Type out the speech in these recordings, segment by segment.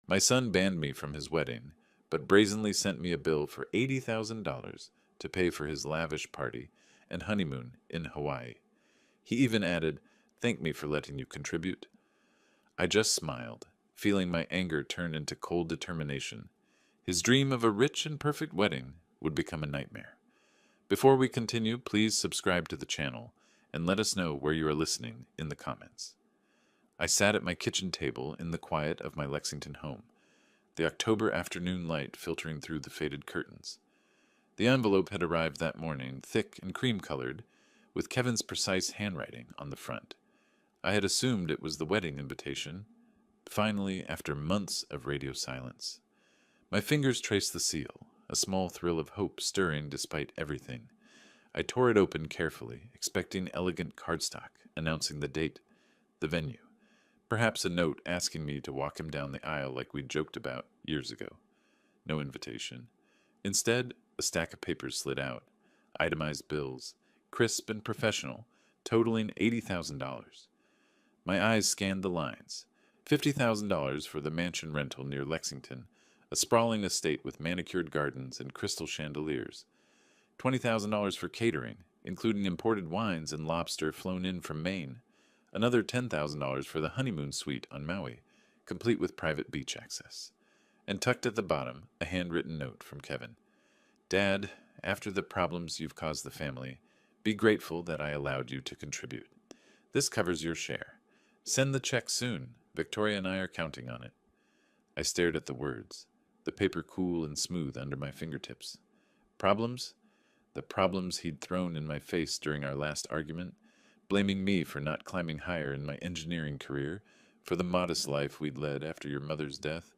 My son banned me from his wedding, but brazenly sent me a bill for $80,000 to pay for his lavish party and honeymoon in Hawaii. He even added, "Thank me for letting you contribute." I just smiled, feeling my anger turn into cold determination. His dream of a rich and perfect wedding would become a nightmare. Before we continue, please subscribe to the channel and let us know where you are listening in the comments. I sat at my kitchen table in the quiet of my Lexington home, the October afternoon light filtering through the faded curtains. The envelope had arrived that morning, thick and cream-colored, with Kevin's precise handwriting on the front. I had assumed it was the wedding invitation. Finally, after months of radio silence, my fingers traced the seal, a small thrill of hope stirring despite everything. I tore it open carefully, expecting elegant cardstock announcing the date, the venue, perhaps a note asking me to walk him down the aisle like we'd joked about years ago. No invitation. Instead, a stack of papers slid out, itemized bills, crisp and professional, totaling $80,000. My eyes scanned the lines. $50,000 for the mansion rental near Lexington, a sprawling estate with manicured gardens and crystal chandeliers. $20,000 for catering, including imported wines and lobster flown in from Maine. Another $10,000 for the honeymoon suite on Maui, complete with private beach access. And tucked at the bottom, a handwritten note from Kevin. "Dad, after the problems you've caused the family, be grateful that I allowed you to contribute. This covers your share. Send the check soon. Victoria and I are counting on it." I stared at the words, the paper cool and smooth under my fingertips. Problems? The problems he'd thrown in my face during our last argument, blaming me for not climbing higher in my engineering career, for the modest life we'd led after your mother's death.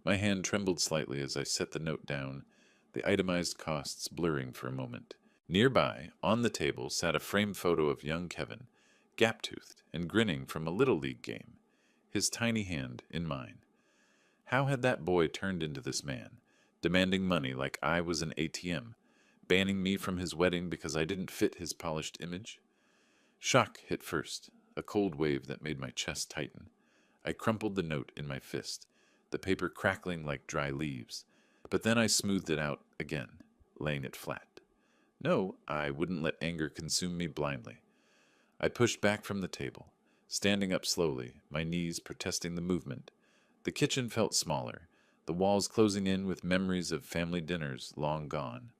My hand trembled slightly as I set the note down, the itemized costs blurring for a moment. Nearby, on the table, sat a framed photo of young Kevin, gap-toothed and grinning from a Little League game, his tiny hand in mine. How had that boy turned into this man, demanding money like I was an ATM, banning me from his wedding because I didn't fit his polished image? Shock hit first, a cold wave that made my chest tighten. I crumpled the note in my fist, the paper crackling like dry leaves, but then I smoothed it out again, laying it flat. No, I wouldn't let anger consume me blindly. I pushed back from the table, standing up slowly, my knees protesting the movement. The kitchen felt smaller, the walls closing in with memories of family dinners long gone.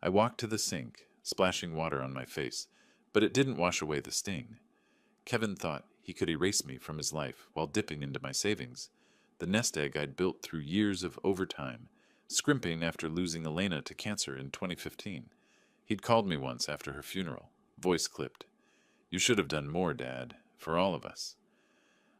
I walked to the sink, splashing water on my face, but it didn't wash away the sting. Kevin thought he could erase me from his life while dipping into my savings, the nest egg I'd built through years of overtime, scrimping after losing Elena to cancer in 2015. He'd called me once after her funeral, voice clipped. "You should have done more, Dad, for all of us."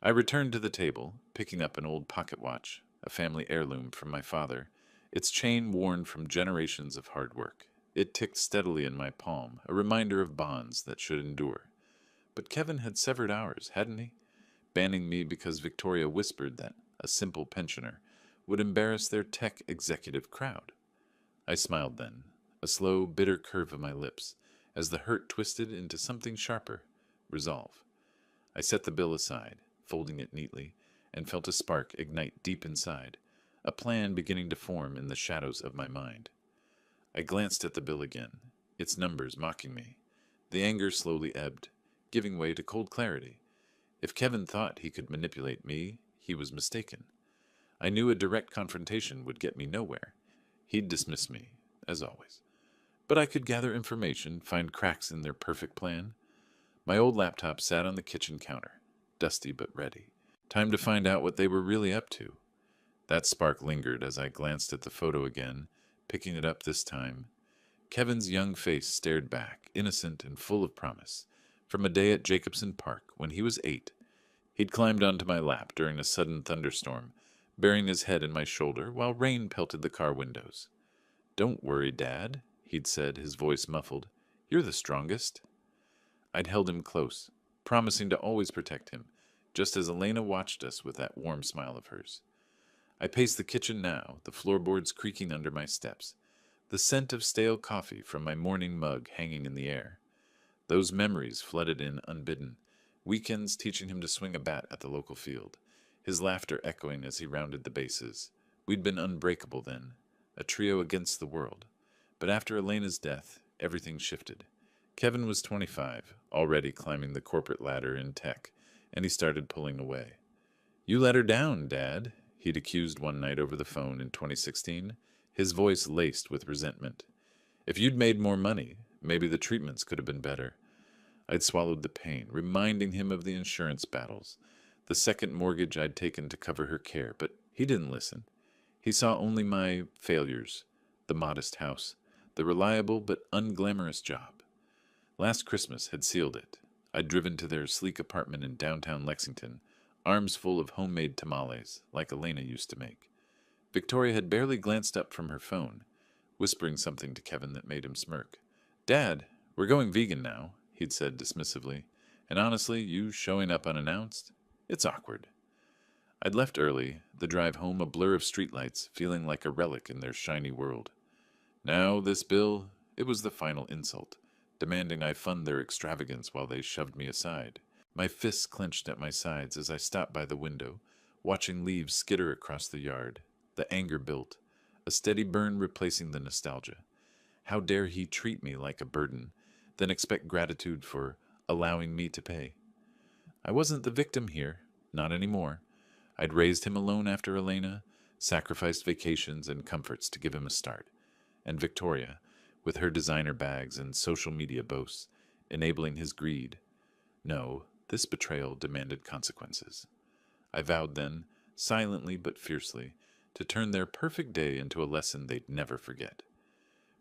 I returned to the table, picking up an old pocket watch, a family heirloom from my father, its chain worn from generations of hard work. It ticked steadily in my palm, a reminder of bonds that should endure. But Kevin had severed ours, hadn't he? Banning me because Victoria whispered that a simple pensioner would embarrass their tech executive crowd. I smiled then, a slow, bitter curve of my lips, as the hurt twisted into something sharper, resolve. I set the bill aside, folding it neatly, and felt a spark ignite deep inside, a plan beginning to form in the shadows of my mind. I glanced at the bill again, its numbers mocking me. The anger slowly ebbed, giving way to cold clarity. If Kevin thought he could manipulate me, he was mistaken. I knew a direct confrontation would get me nowhere. He'd dismiss me, as always. But I could gather information, find cracks in their perfect plan. My old laptop sat on the kitchen counter, dusty but ready. Time to find out what they were really up to. That spark lingered as I glanced at the photo again, picking it up this time. Kevin's young face stared back, innocent and full of promise, from a day at Jacobson Park when he was 8. He'd climbed onto my lap during a sudden thunderstorm, burying his head in my shoulder while rain pelted the car windows. "Don't worry, Dad," he'd said, his voice muffled. "You're the strongest." I'd held him close, promising to always protect him, just as Elena watched us with that warm smile of hers. I paced the kitchen now, the floorboards creaking under my steps, the scent of stale coffee from my morning mug hanging in the air. Those memories flooded in unbidden, weekends teaching him to swing a bat at the local field, his laughter echoing as he rounded the bases. We'd been unbreakable then, a trio against the world. But after Elena's death, everything shifted. Kevin was 25, already climbing the corporate ladder in tech, and he started pulling away. "You let her down, Dad," he'd accused one night over the phone in 2016, his voice laced with resentment. "If you'd made more money, maybe the treatments could have been better." I'd swallowed the pain, reminding him of the insurance battles, the second mortgage I'd taken to cover her care, but he didn't listen. He saw only my failures, the modest house, the reliable but unglamorous job. Last Christmas had sealed it. I'd driven to their sleek apartment in downtown Lexington, arms full of homemade tamales, like Elena used to make. Victoria had barely glanced up from her phone, whispering something to Kevin that made him smirk. "Dad, we're going vegan now," he'd said dismissively. "And honestly, you showing up unannounced? It's awkward." I'd left early, the drive home a blur of streetlights, feeling like a relic in their shiny world. Now this bill, it was the final insult, demanding I fund their extravagance while they shoved me aside. My fists clenched at my sides as I stopped by the window, watching leaves skitter across the yard. The anger built, a steady burn replacing the nostalgia. How dare he treat me like a burden, then expect gratitude for allowing me to pay? I wasn't the victim here, not anymore. I'd raised him alone after Elena, sacrificed vacations and comforts to give him a start. And Victoria, with her designer bags and social media boasts, enabling his greed. No, this betrayal demanded consequences. I vowed then, silently but fiercely, to turn their perfect day into a lesson they'd never forget.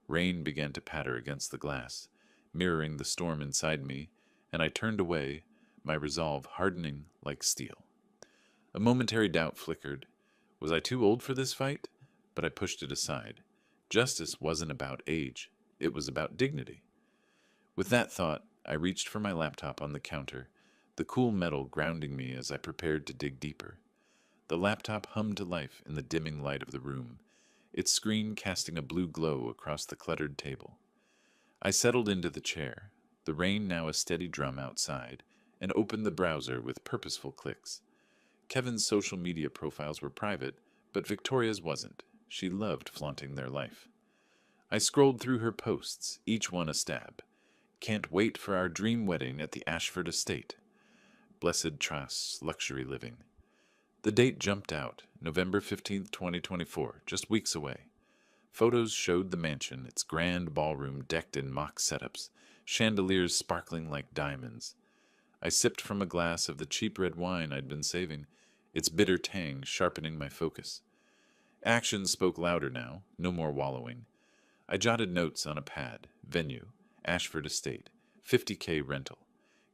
Rain began to patter against the glass, mirroring the storm inside me, and I turned away, my resolve hardening like steel. A momentary doubt flickered. Was I too old for this fight? But I pushed it aside. Justice wasn't about age. It was about dignity. With that thought, I reached for my laptop on the counter, the cool metal grounding me as I prepared to dig deeper. The laptop hummed to life in the dimming light of the room, its screen casting a blue glow across the cluttered table. I settled into the chair, the rain now a steady drum outside, and opened the browser with purposeful clicks. Kevin's social media profiles were private, but Victoria's wasn't. She loved flaunting their life. I scrolled through her posts, each one a stab. "Can't wait for our dream wedding at the Ashford estate." "Blessed Truss, luxury living." The date jumped out, November 15th, 2024, just weeks away. Photos showed the mansion, its grand ballroom decked in mock setups, chandeliers sparkling like diamonds. I sipped from a glass of the cheap red wine I'd been saving, its bitter tang sharpening my focus. Action spoke louder now, no more wallowing. I jotted notes on a pad. Venue, Ashford Estate, 50K rental.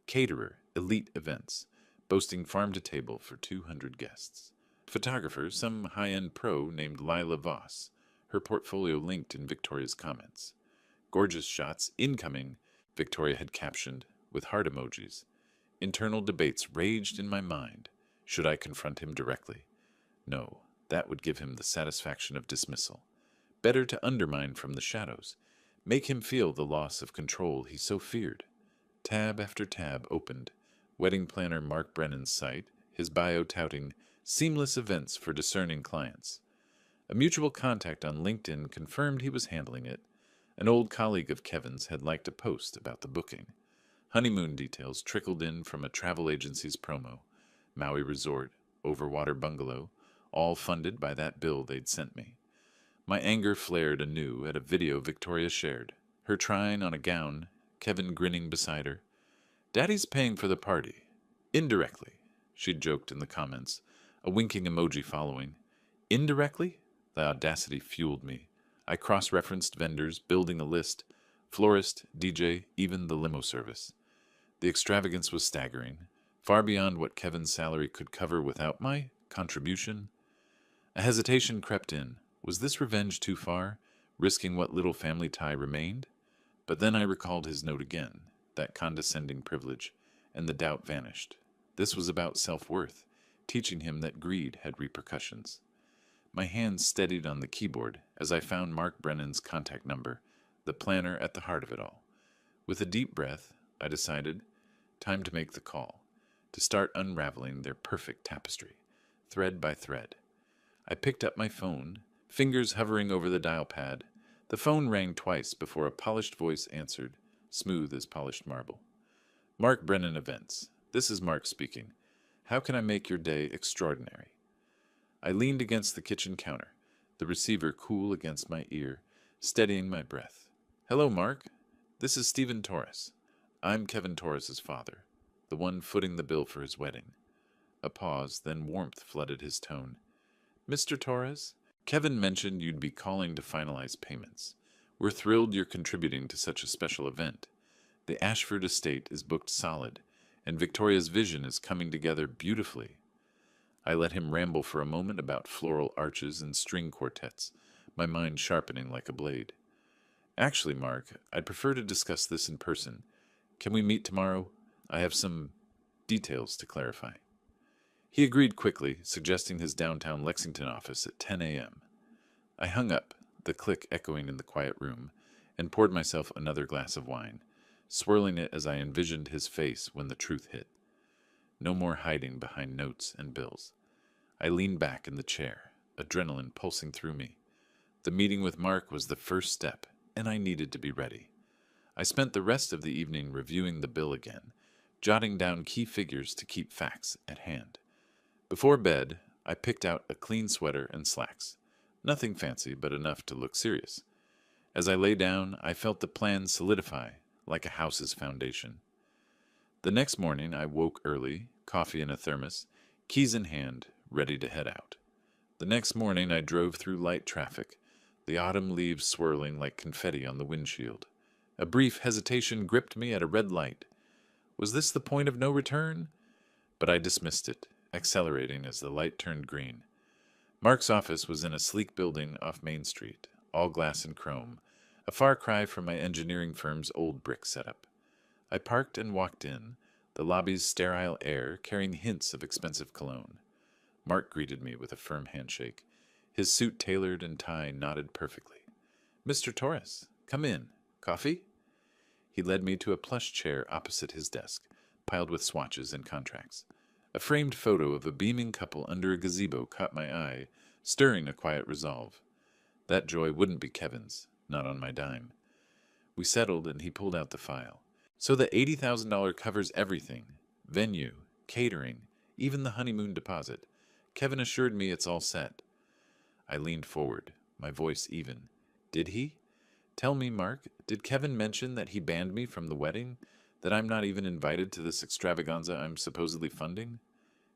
Caterer, elite events, boasting farm-to-table for 200 guests. Photographer, some high-end pro named Lila Voss, her portfolio linked in Victoria's comments. "Gorgeous shots incoming," Victoria had captioned, with heart emojis. Internal debates raged in my mind. Should I confront him directly? No, that would give him the satisfaction of dismissal. Better to undermine from the shadows, make him feel the loss of control he so feared. Tab after tab opened. Wedding planner Mark Brennan's site, his bio touting seamless events for discerning clients. A mutual contact on LinkedIn confirmed he was handling it. An old colleague of Kevin's had liked a post about the booking. Honeymoon details trickled in from a travel agency's promo. Maui Resort, Overwater Bungalow, all funded by that bill they'd sent me. My anger flared anew at a video Victoria shared, her trying on a gown, Kevin grinning beside her. "Daddy's paying for the party. Indirectly," she'd joked in the comments, a winking emoji following. Indirectly? The audacity fueled me. I cross-referenced vendors, building a list. Florist, DJ, even the limo service. The extravagance was staggering, far beyond what Kevin's salary could cover without my contribution. A hesitation crept in. Was this revenge too far, risking what little family tie remained? But then I recalled his note again, that condescending privilege, and the doubt vanished. This was about self-worth, teaching him that greed had repercussions. My hands steadied on the keyboard as I found Mark Brennan's contact number, the planner at the heart of it all. With a deep breath, I decided, time to make the call, to start unraveling their perfect tapestry. thread by thread. I picked up my phone, fingers hovering over the dial pad. The phone rang twice before a polished voice answered, smooth as polished marble. Mark Brennan Events. This is Mark speaking. How can I make your day extraordinary? I leaned against the kitchen counter, the receiver cool against my ear, steadying my breath. Hello, Mark. This is Stephen Torres. I'm Kevin Torres's father, the one footing the bill for his wedding. A pause, then warmth flooded his tone. Mr. Torres, Kevin mentioned you'd be calling to finalize payments. We're thrilled you're contributing to such a special event. The Ashford estate is booked solid, and Victoria's vision is coming together beautifully. I let him ramble for a moment about floral arches and string quartets, my mind sharpening like a blade. Actually, Mark, I'd prefer to discuss this in person. Can we meet tomorrow? I have some details to clarify. He agreed quickly, suggesting his downtown Lexington office at 10 a.m. I hung up, the click echoing in the quiet room, and poured myself another glass of wine, swirling it as I envisioned his face when the truth hit. No more hiding behind notes and bills. I leaned back in the chair, adrenaline pulsing through me. The meeting with Mark was the first step, and I needed to be ready. I spent the rest of the evening reviewing the bill again, jotting down key figures to keep facts at hand. Before bed, I picked out a clean sweater and slacks. Nothing fancy, but enough to look serious. As I lay down, I felt the plan solidify like a house's foundation. The next morning, I woke early, coffee in a thermos, keys in hand, ready to head out. The next morning, I drove through light traffic, the autumn leaves swirling like confetti on the windshield. A brief hesitation gripped me at a red light. Was this the point of no return? But I dismissed it, accelerating as the light turned green. Mark's office was in a sleek building off Main Street, all glass and chrome, a far cry from my engineering firm's old brick setup. I parked and walked in, the lobby's sterile air carrying hints of expensive cologne. Mark greeted me with a firm handshake, his suit tailored and tie knotted perfectly. Mr. Torres, come in. Coffee? He led me to a plush chair opposite his desk, piled with swatches and contracts. A framed photo of a beaming couple under a gazebo caught my eye, stirring a quiet resolve. That joy wouldn't be Kevin's, not on my dime. We settled, and he pulled out the file. So the $80,000 covers everything. Venue, catering, even the honeymoon deposit. Kevin assured me it's all set. I leaned forward, my voice even. Did he? Tell me, Mark, did Kevin mention that he banned me from the wedding? That I'm not even invited to this extravaganza I'm supposedly funding?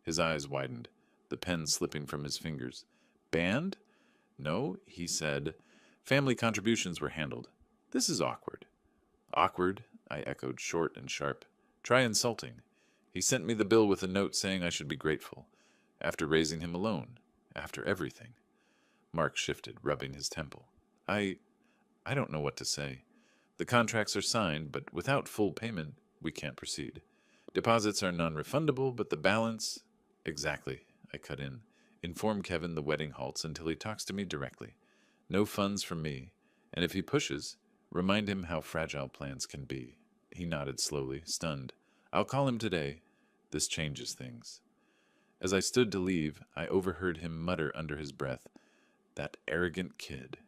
His eyes widened, the pen slipping from his fingers. Banned? No, he said. Family contributions were handled. This is awkward. Awkward, I echoed, short and sharp. Try insulting. He sent me the bill with a note saying I should be grateful. After raising him alone. After everything. Mark shifted, rubbing his temple. I don't know what to say. The contracts are signed, but without full payment, we can't proceed. Deposits are non-refundable, but the balance... Exactly, I cut in. Inform Kevin the wedding halts until he talks to me directly. No funds from me, and if he pushes, remind him how fragile plans can be. He nodded slowly, stunned. I'll call him today. This changes things. As I stood to leave, I overheard him mutter under his breath, "That arrogant kid."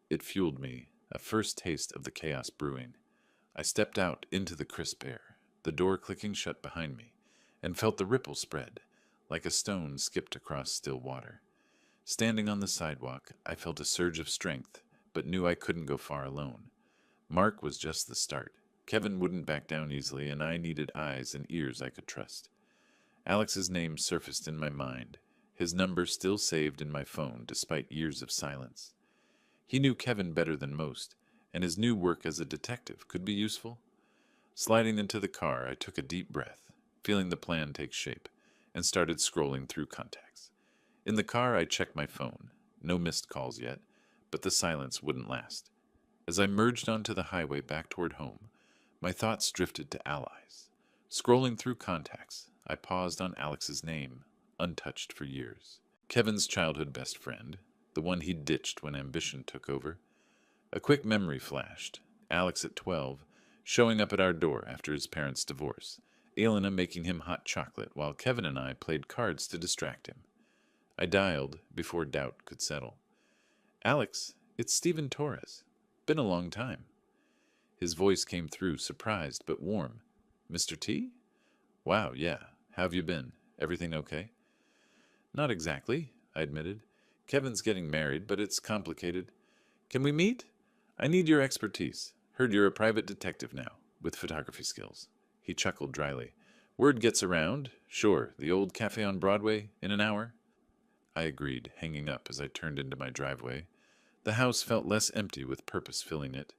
It fueled me, a first taste of the chaos brewing. I stepped out into the crisp air, the door clicking shut behind me, and felt the ripple spread, like a stone skipped across still water. Standing on the sidewalk, I felt a surge of strength, but knew I couldn't go far alone. Mark was just the start. Kevin wouldn't back down easily, and I needed eyes and ears I could trust. Alex's name surfaced in my mind, his number still saved in my phone despite years of silence. He knew Kevin better than most, and his new work as a detective could be useful. Sliding into the car, I took a deep breath, feeling the plan take shape, and started scrolling through contacts. In the car, I checked my phone. No missed calls yet, but the silence wouldn't last. As I merged onto the highway back toward home, my thoughts drifted to allies. Scrolling through contacts, I paused on Alex's name, untouched for years. Kevin's childhood best friend, the one he'd ditched when ambition took over. A quick memory flashed. Alex at 12, showing up at our door after his parents' divorce. Elena making him hot chocolate while Kevin and I played cards to distract him. I dialed before doubt could settle. Alex, it's Stephen Torres. Been a long time. His voice came through, surprised but warm. Mr. T? Wow, yeah. How've you been? Everything okay? Not exactly, I admitted. Kevin's getting married, but it's complicated. Can we meet? I need your expertise. Heard you're a private detective now, with photography skills. He chuckled dryly. Word gets around. Sure, the old cafe on Broadway, in an hour? I agreed, hanging up as I turned into my driveway. The house felt less empty with purpose filling it.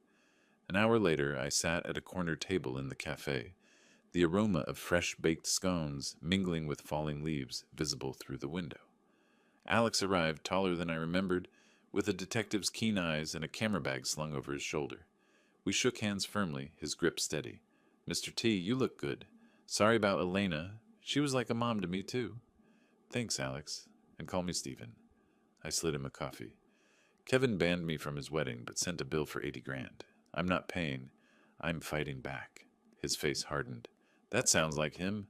An hour later, I sat at a corner table in the cafe, the aroma of fresh-baked scones mingling with falling leaves visible through the window. Alex arrived taller than I remembered, with a detective's keen eyes and a camera bag slung over his shoulder. We shook hands firmly, his grip steady. Mr. T, you look good. Sorry about Elena. She was like a mom to me, too. Thanks, Alex. And call me Stephen. I slid him a coffee. Kevin banned me from his wedding, but sent a bill for 80 grand. I'm not paying. I'm fighting back. His face hardened. That sounds like him.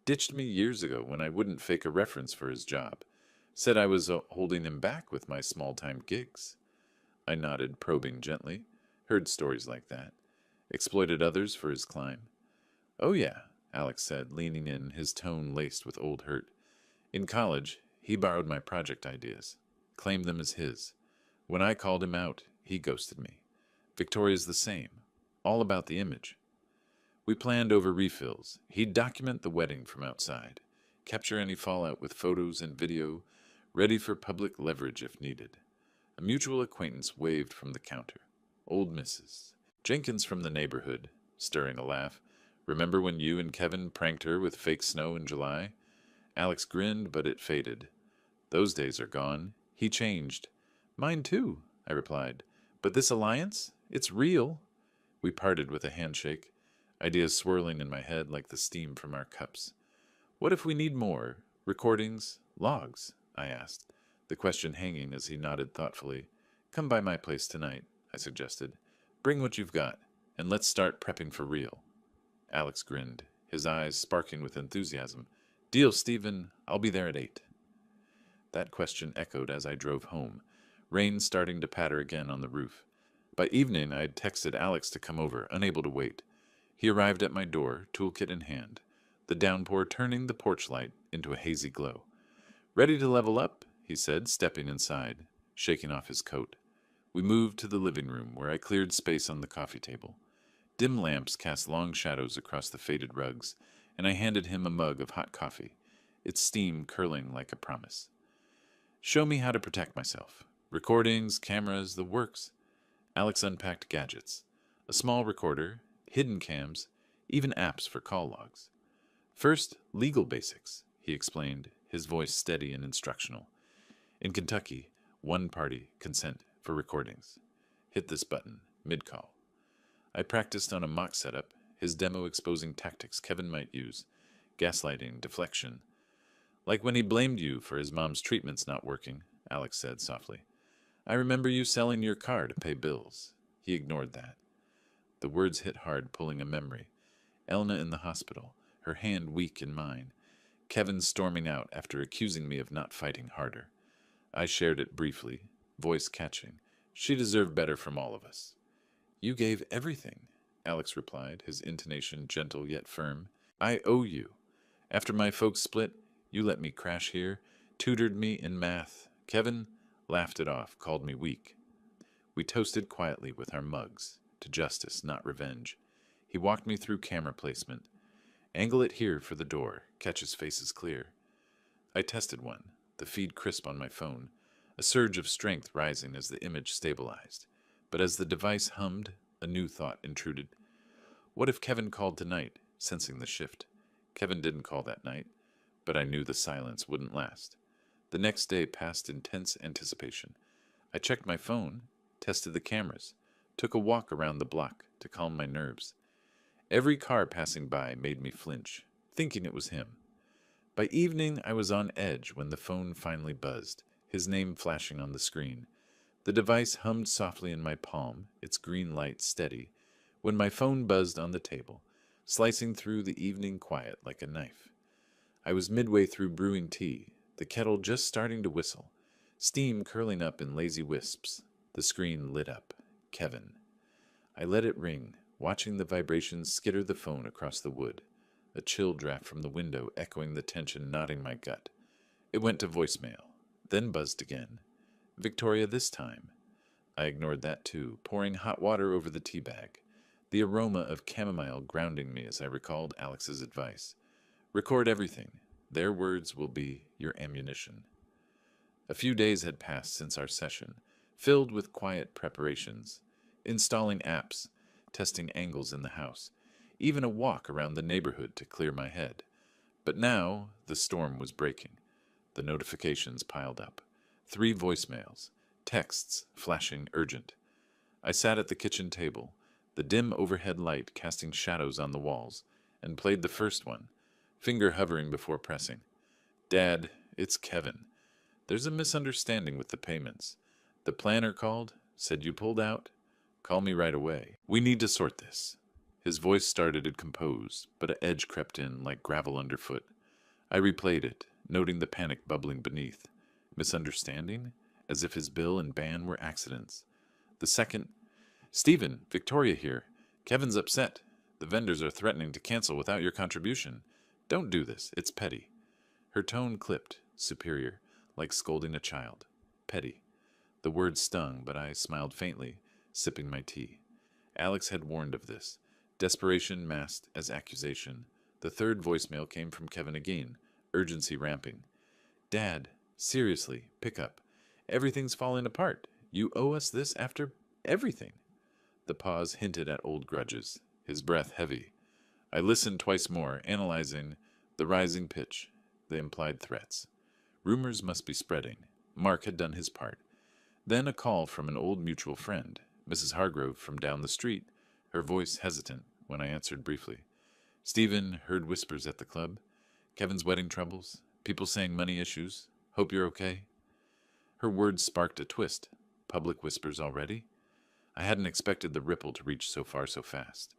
Ditched me years ago when I wouldn't fake a reference for his job. Said I was holding him back with my small-time gigs. I nodded, probing gently. Heard stories like that. Exploited others for his climb. Oh yeah, Alex said, leaning in, his tone laced with old hurt. In college, he borrowed my project ideas. Claimed them as his. When I called him out, he ghosted me. Victoria's the same. All about the image. We planned over refills. He'd document the wedding from outside. Capture any fallout with photos and video, ready for public leverage if needed. A mutual acquaintance waved from the counter. Old Mrs. Jenkins from the neighborhood, stirring a laugh. Remember when you and Kevin pranked her with fake snow in July? Alex grinned, but it faded. Those days are gone. He changed. Mine too, I replied. But this alliance? It's real. We parted with a handshake, ideas swirling in my head like the steam from our cups. What if we need more? Recordings? Logs? I asked, the question hanging as he nodded thoughtfully. Come by my place tonight, I suggested. Bring what you've got, and let's start prepping for real. Alex grinned, his eyes sparkling with enthusiasm. Deal, Stephen. I'll be there at 8. That question echoed as I drove home, rain starting to patter again on the roof. By evening, I had texted Alex to come over, unable to wait. He arrived at my door, toolkit in hand, the downpour turning the porch light into a hazy glow. Ready to level up, he said, stepping inside, shaking off his coat. We moved to the living room, where I cleared space on the coffee table. Dim lamps cast long shadows across the faded rugs, and I handed him a mug of hot coffee, its steam curling like a promise. Show me how to protect myself. Recordings, cameras, the works. Alex unpacked gadgets. A small recorder, hidden cams, even apps for call logs. First, legal basics, he explained, his voice steady and instructional. In Kentucky, one-party consent for recordings. Hit this button, mid-call. I practiced on a mock setup, his demo exposing tactics Kevin might use. Gaslighting, deflection. Like when he blamed you for his mom's treatments not working, Alex said softly. I remember you selling your car to pay bills. He ignored that. The words hit hard, pulling a memory. Elna in the hospital, her hand weak in mine. Kevin storming out after accusing me of not fighting harder. I shared it briefly, voice catching. She deserved better from all of us. You gave everything, Alex replied, his intonation gentle yet firm. I owe you. After my folks split, you let me crash here, tutored me in math. Kevin laughed it off, called me weak. We toasted quietly with our mugs, to justice, not revenge. He walked me through camera placement. Angle it here for the door, catch his faces clear. I tested one, the feed crisp on my phone, a surge of strength rising as the image stabilized. But as the device hummed, a new thought intruded. What if Kevin called tonight, sensing the shift? Kevin didn't call that night, but I knew the silence wouldn't last. The next day passed intense anticipation. I checked my phone, tested the cameras, took a walk around the block to calm my nerves. Every car passing by made me flinch, thinking it was him. By evening, I was on edge when the phone finally buzzed, his name flashing on the screen. The device hummed softly in my palm, its green light steady, when my phone buzzed on the table, slicing through the evening quiet like a knife. I was midway through brewing tea, the kettle just starting to whistle, steam curling up in lazy wisps. The screen lit up. Kevin. I let it ring, watching the vibrations skitter the phone across the wood, a chill draft from the window echoing the tension knotting my gut. It went to voicemail, then buzzed again. Victoria this time. I ignored that too, pouring hot water over the tea bag, the aroma of chamomile grounding me as I recalled Alex's advice. Record everything. Their words will be your ammunition. A few days had passed since our session, filled with quiet preparations, installing apps, testing angles in the house, even a walk around the neighborhood to clear my head. But now the storm was breaking. The notifications piled up. 3 voicemails, texts flashing urgent. I sat at the kitchen table, the dim overhead light casting shadows on the walls, and played the first one, finger hovering before pressing. Dad, it's Kevin. There's a misunderstanding with the payments. The planner called, said you pulled out. Call me right away. We need to sort this. His voice started to compose, but an edge crept in like gravel underfoot. I replayed it, noting the panic bubbling beneath. Misunderstanding? As if his bill and ban were accidents. The second, Stephen, Victoria here. Kevin's upset. The vendors are threatening to cancel without your contribution. Don't do this. It's petty. Her tone clipped, superior, like scolding a child. Petty. The word stung, but I smiled faintly, sipping my tea. Alex had warned of this. Desperation masked as accusation. The third voicemail came from Kevin again, urgency ramping. Dad, seriously, pick up. Everything's falling apart. You owe us this after everything. The pause hinted at old grudges, his breath heavy. I listened twice more, analyzing the rising pitch, the implied threats. Rumors must be spreading. Mark had done his part. Then a call from an old mutual friend, Mrs. Hargrove from down the street, her voice hesitant when I answered briefly. Stephen heard whispers at the club. Kevin's wedding troubles. People saying money issues. Hope you're okay. Her words sparked a twist. Public whispers already? I hadn't expected the ripple to reach so far so fast.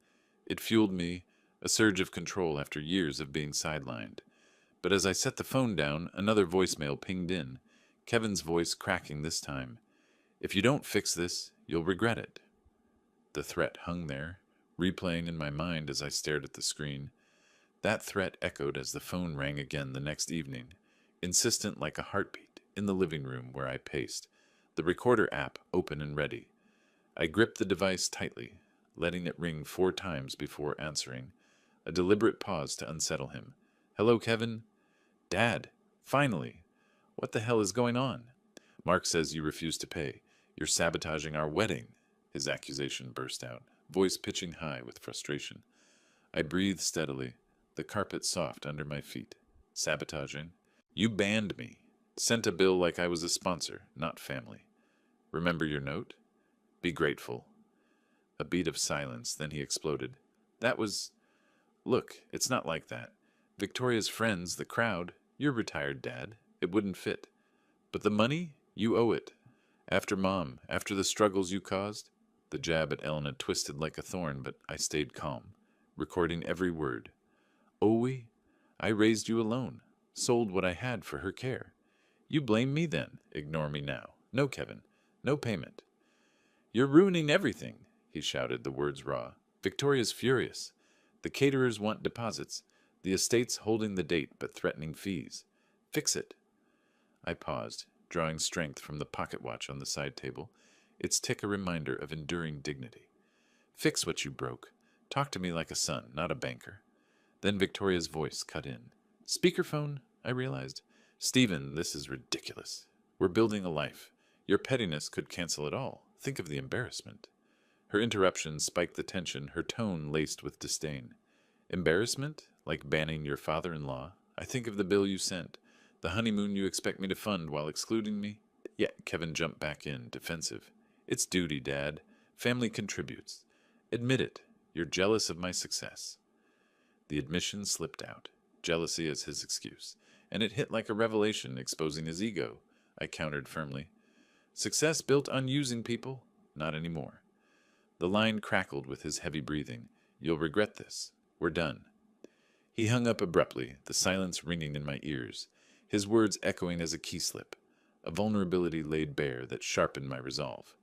It fueled me, a surge of control after years of being sidelined. But as I set the phone down, another voicemail pinged in, Kevin's voice cracking this time. If you don't fix this, you'll regret it. The threat hung there, replaying in my mind as I stared at the screen. That threat echoed as the phone rang again the next evening, insistent like a heartbeat, in the living room where I paced, the recorder app open and ready. I gripped the device tightly, letting it ring 4 times before answering, a deliberate pause to unsettle him. Hello, Kevin? Dad, finally. What the hell is going on? Mark says you refuse to pay. You're sabotaging our wedding, his accusation burst out, voice pitching high with frustration. I breathed steadily, the carpet soft under my feet. Sabotaging? You banned me. Sent a bill like I was a sponsor, not family. Remember your note? Be grateful. A beat of silence, then he exploded. That was... Look, it's not like that. Victoria's friends, the crowd, you're retired, Dad. It wouldn't fit. But the money? You owe it. After Mom, after the struggles you caused? The jab at Elena twisted like a thorn, but I stayed calm, recording every word. Owe we? I raised you alone, sold what I had for her care. You blame me then, ignore me now. No, Kevin, no payment. You're ruining everything, he shouted, the words raw. Victoria's furious. The caterers want deposits. The estate's holding the date but threatening fees. Fix it. I paused, drawing strength from the pocket watch on the side table, its tick a reminder of enduring dignity. Fix what you broke. Talk to me like a son, not a banker. Then Victoria's voice cut in. Speakerphone, I realized. Stephen, this is ridiculous. We're building a life. Your pettiness could cancel it all. Think of the embarrassment. Her interruption spiked the tension, her tone laced with disdain. Embarrassment? Like banning your father-in-law? I think of the bill you sent. The honeymoon you expect me to fund while excluding me? Yeah, Kevin jumped back in, defensive. It's duty, Dad. Family contributes. Admit it. You're jealous of my success. The admission slipped out, jealousy as his excuse, and it hit like a revelation exposing his ego. I countered firmly. Success built on using people? Not anymore. The line crackled with his heavy breathing. You'll regret this. We're done. He hung up abruptly, the silence ringing in my ears. his words echoing as a key slip, a vulnerability laid bare that sharpened my resolve.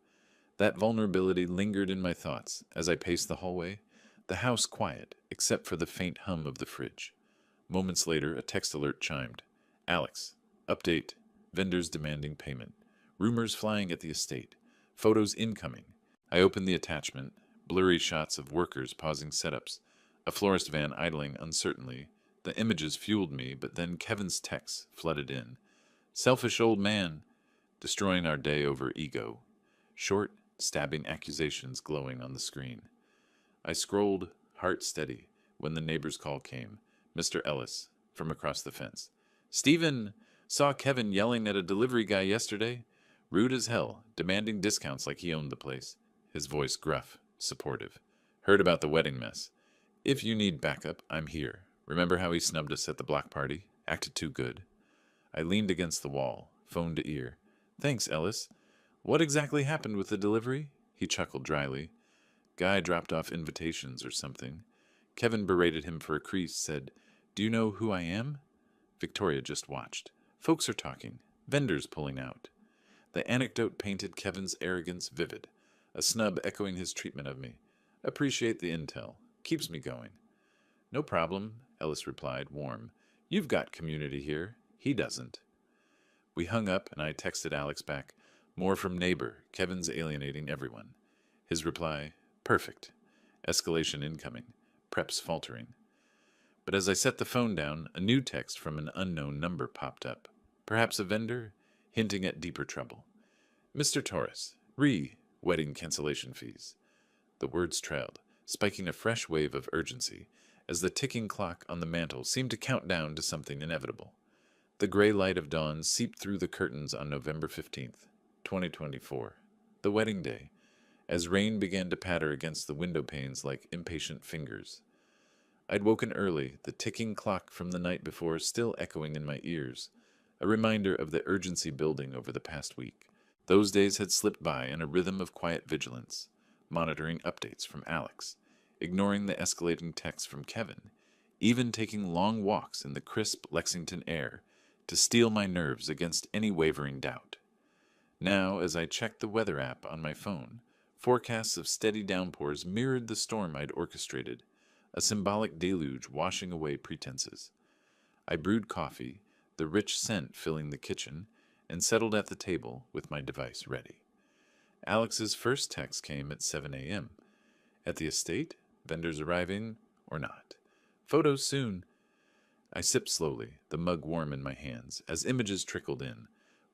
That vulnerability lingered in my thoughts as I paced the hallway, the house quiet except for the faint hum of the fridge. Moments later, a text alert chimed. Alex, update, vendors demanding payment, rumors flying at the estate, photos incoming. I opened the attachment, blurry shots of workers pausing setups, a florist van idling uncertainly. The images fueled me, but then Kevin's texts flooded in. Selfish old man, destroying our day over ego. Short, stabbing accusations glowing on the screen. I scrolled, heart steady, when the neighbor's call came. Mr. Ellis, from across the fence. Stephen, saw Kevin yelling at a delivery guy yesterday. Rude as hell, demanding discounts like he owned the place. His voice gruff, supportive. Heard about the wedding mess. If you need backup, I'm here. Remember how he snubbed us at the block party? Acted too good. I leaned against the wall, phone to ear. Thanks, Ellis. What exactly happened with the delivery? He chuckled dryly. Guy dropped off invitations or something. Kevin berated him for a crease, said, Do you know who I am? Victoria just watched. Folks are talking. Vendors pulling out. The anecdote painted Kevin's arrogance vivid, a snub echoing his treatment of me. Appreciate the intel. Keeps me going. No problem, Ellis replied, warm. You've got community here. He doesn't. We hung up, and I texted Alex back. More from neighbor. Kevin's alienating everyone. His reply, perfect. Escalation incoming. Preps faltering. But as I set the phone down, a new text from an unknown number popped up. Perhaps a vendor, hinting at deeper trouble. Mr. Torres, wedding cancellation fees. The words trailed, spiking a fresh wave of urgency, as the ticking clock on the mantel seemed to count down to something inevitable. The gray light of dawn seeped through the curtains on November 15th, 2024, the wedding day, as rain began to patter against the window panes like impatient fingers. I'd woken early, the ticking clock from the night before still echoing in my ears, a reminder of the urgency building over the past week. Those days had slipped by in a rhythm of quiet vigilance, monitoring updates from Alex, ignoring the escalating texts from Kevin, even taking long walks in the crisp Lexington air to steel my nerves against any wavering doubt. Now, as I checked the weather app on my phone, forecasts of steady downpours mirrored the storm I'd orchestrated, a symbolic deluge washing away pretenses. I brewed coffee, the rich scent filling the kitchen, and settled at the table with my device ready. Alex's first text came at 7 a.m. At the estate, vendors arriving or not. Photos soon. I sipped slowly, the mug warm in my hands, as images trickled in.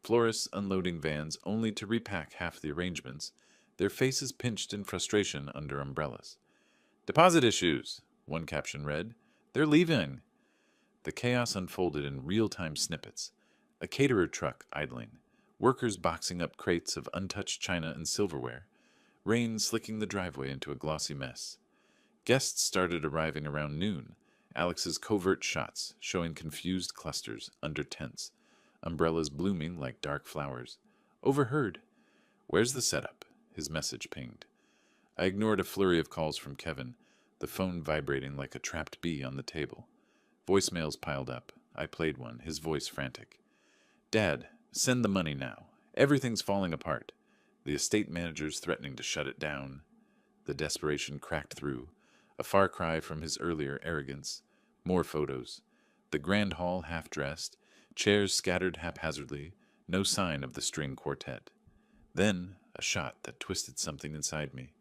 Florists unloading vans only to repack half the arrangements, their faces pinched in frustration under umbrellas. Deposit issues, one caption read. They're leaving. The chaos unfolded in real-time snippets. A caterer truck idling, workers boxing up crates of untouched china and silverware, rain slicking the driveway into a glossy mess. Guests started arriving around noon, Alex's covert shots showing confused clusters under tents, umbrellas blooming like dark flowers. Overheard. Where's the setup? His message pinged. I ignored a flurry of calls from Kevin, the phone vibrating like a trapped bee on the table. Voicemails piled up. I played one, his voice frantic. Dad, send the money now. Everything's falling apart. The estate manager's threatening to shut it down. The desperation cracked through, a far cry from his earlier arrogance. More photos. The grand hall half-dressed, chairs scattered haphazardly, no sign of the string quartet. Then, a shot that twisted something inside me.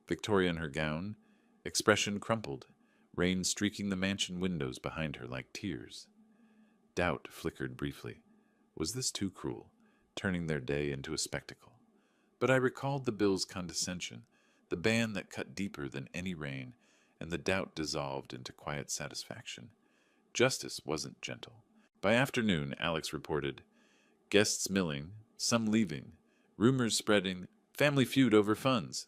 Victoria in her gown, expression crumpled, rain streaking the mansion windows behind her like tears. Doubt flickered briefly. Was this too cruel, turning their day into a spectacle? But I recalled the Bill's condescension, the ban that cut deeper than any rain, and the doubt dissolved into quiet satisfaction. Justice wasn't gentle. By afternoon, Alex reported, guests milling, some leaving, rumors spreading, family feud over funds.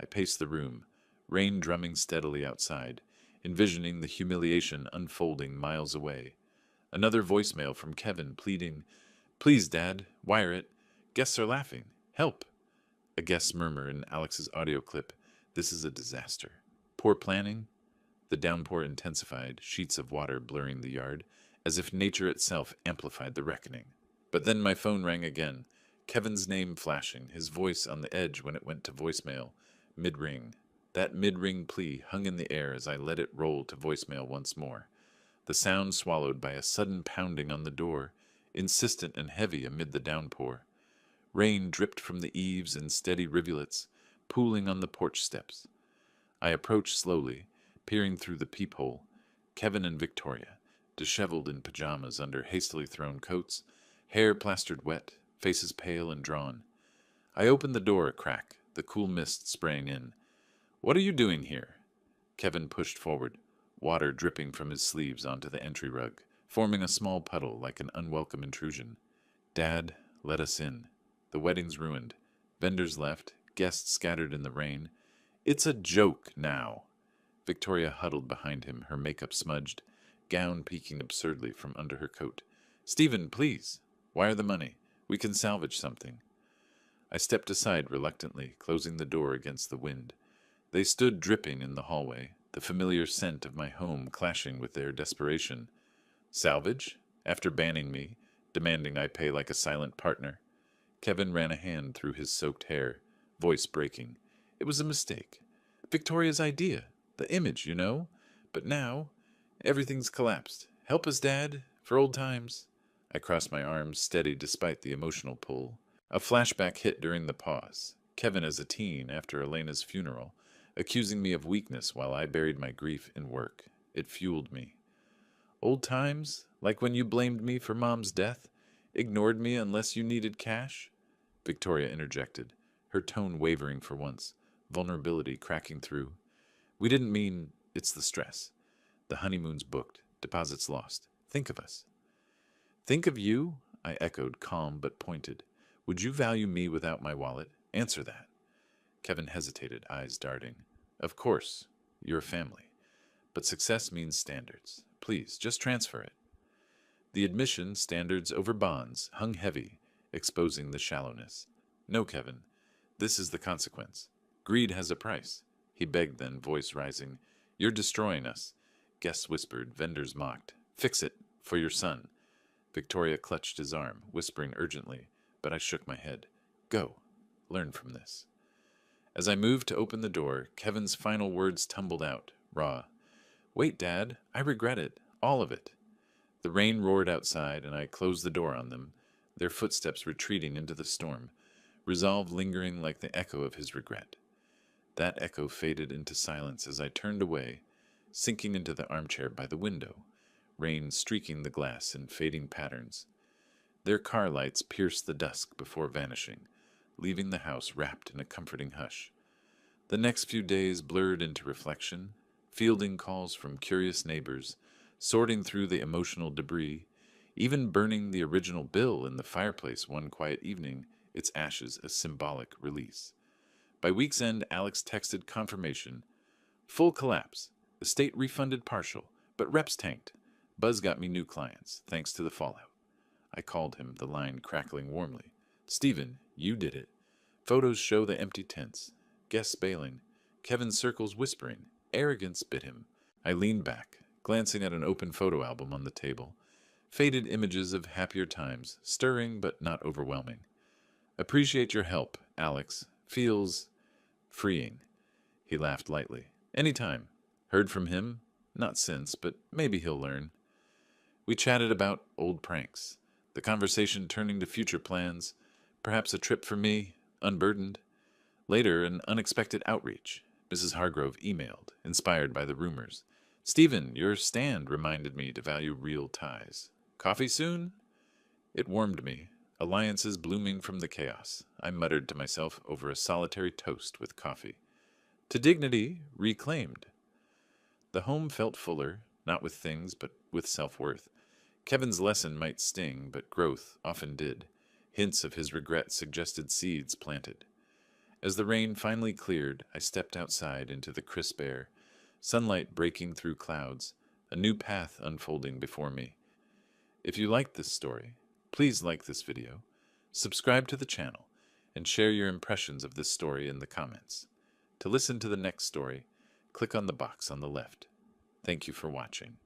I paced the room, rain drumming steadily outside, envisioning the humiliation unfolding miles away. Another voicemail from Kevin pleading, Please, Dad, wire it. Guests are laughing. Help. A guest's murmur in Alex's audio clip. This is a disaster. Poor planning? The downpour intensified, sheets of water blurring the yard, as if nature itself amplified the reckoning. But then my phone rang again, Kevin's name flashing, his voice on the edge when it went to voicemail, mid-ring. That mid-ring plea hung in the air as I let it roll to voicemail once more, the sound swallowed by a sudden pounding on the door, insistent and heavy amid the downpour. Rain dripped from the eaves in steady rivulets, pooling on the porch steps. I approached slowly, peering through the peephole. Kevin and Victoria, disheveled in pajamas under hastily thrown coats, hair plastered wet, faces pale and drawn. I opened the door a crack, the cool mist spraying in. "What are you doing here?" Kevin pushed forward, water dripping from his sleeves onto the entry rug, forming a small puddle like an unwelcome intrusion. "Dad, let us in. The wedding's ruined. Vendors left, guests scattered in the rain. It's a joke now." Victoria huddled behind him, her makeup smudged, gown peeking absurdly from under her coat. "Stephen, please. Wire the money. We can salvage something." I stepped aside reluctantly, closing the door against the wind. They stood dripping in the hallway, the familiar scent of my home clashing with their desperation. "Salvage?" After banning me, demanding I pay like a silent partner. Kevin ran a hand through his soaked hair, voice breaking. "It was a mistake. Victoria's idea. The image, you know. But now, everything's collapsed. Help us, Dad, for old times." I crossed my arms, steady despite the emotional pull. A flashback hit during the pause. Kevin as a teen after Elena's funeral, accusing me of weakness while I buried my grief in work. It fueled me. "Old times? Like when you blamed me for Mom's death? Ignored me unless you needed cash?" Victoria interjected, her tone wavering for once, vulnerability cracking through. "We didn't mean it's the stress. The honeymoon's booked, deposits lost. Think of us." "Think of you?" I echoed, calm but pointed. "Would you value me without my wallet? Answer that." Kevin hesitated, eyes darting. "Of course, you're a family. But success means standards. Please, just transfer it." The admission, standards over bonds, hung heavy, exposing the shallowness. "No, Kevin. This is the consequence. Greed has a price." He begged then, voice rising. "You're destroying us." Guests whispered, vendors mocked. "Fix it, for your son." Victoria clutched his arm, whispering urgently, but I shook my head. "Go. Learn from this." As I moved to open the door, Kevin's final words tumbled out, raw. "Wait, Dad. I regret it. All of it." The rain roared outside, and I closed the door on them, their footsteps retreating into the storm, resolve lingering like the echo of his regret. That echo faded into silence as I turned away, sinking into the armchair by the window, rain streaking the glass in fading patterns. Their car lights pierced the dusk before vanishing, leaving the house wrapped in a comforting hush. The next few days blurred into reflection, fielding calls from curious neighbors, sorting through the emotional debris, even burning the original bill in the fireplace one quiet evening, its ashes a symbolic release. By week's end, Alex texted confirmation. "Full collapse. The state refunded partial, but reps tanked. Buzz got me new clients, thanks to the fallout." I called him, the line crackling warmly. "Stephen, you did it. Photos show the empty tents. Guests bailing. Kevin's circles whispering. Arrogance bit him." I leaned back, glancing at an open photo album on the table. Faded images of happier times, stirring but not overwhelming. "Appreciate your help, Alex. Feels freeing." He laughed lightly. "Anytime. Heard from him? Not since, but maybe he'll learn." We chatted about old pranks, the conversation turning to future plans, perhaps a trip for me, unburdened. Later, an unexpected outreach. Mrs. Hargrove emailed, inspired by the rumors. "Stephen, your stand reminded me to value real ties. Coffee soon?" It warmed me, alliances blooming from the chaos. I muttered to myself over a solitary toast with coffee. To dignity reclaimed. The home felt fuller, not with things, but with self-worth. Kevin's lesson might sting, but growth often did. Hints of his regret suggested seeds planted. As the rain finally cleared, I stepped outside into the crisp air, sunlight breaking through clouds, a new path unfolding before me. If you liked this story, please like this video, subscribe to the channel, and share your impressions of this story in the comments. To listen to the next story, click on the box on the left. Thank you for watching.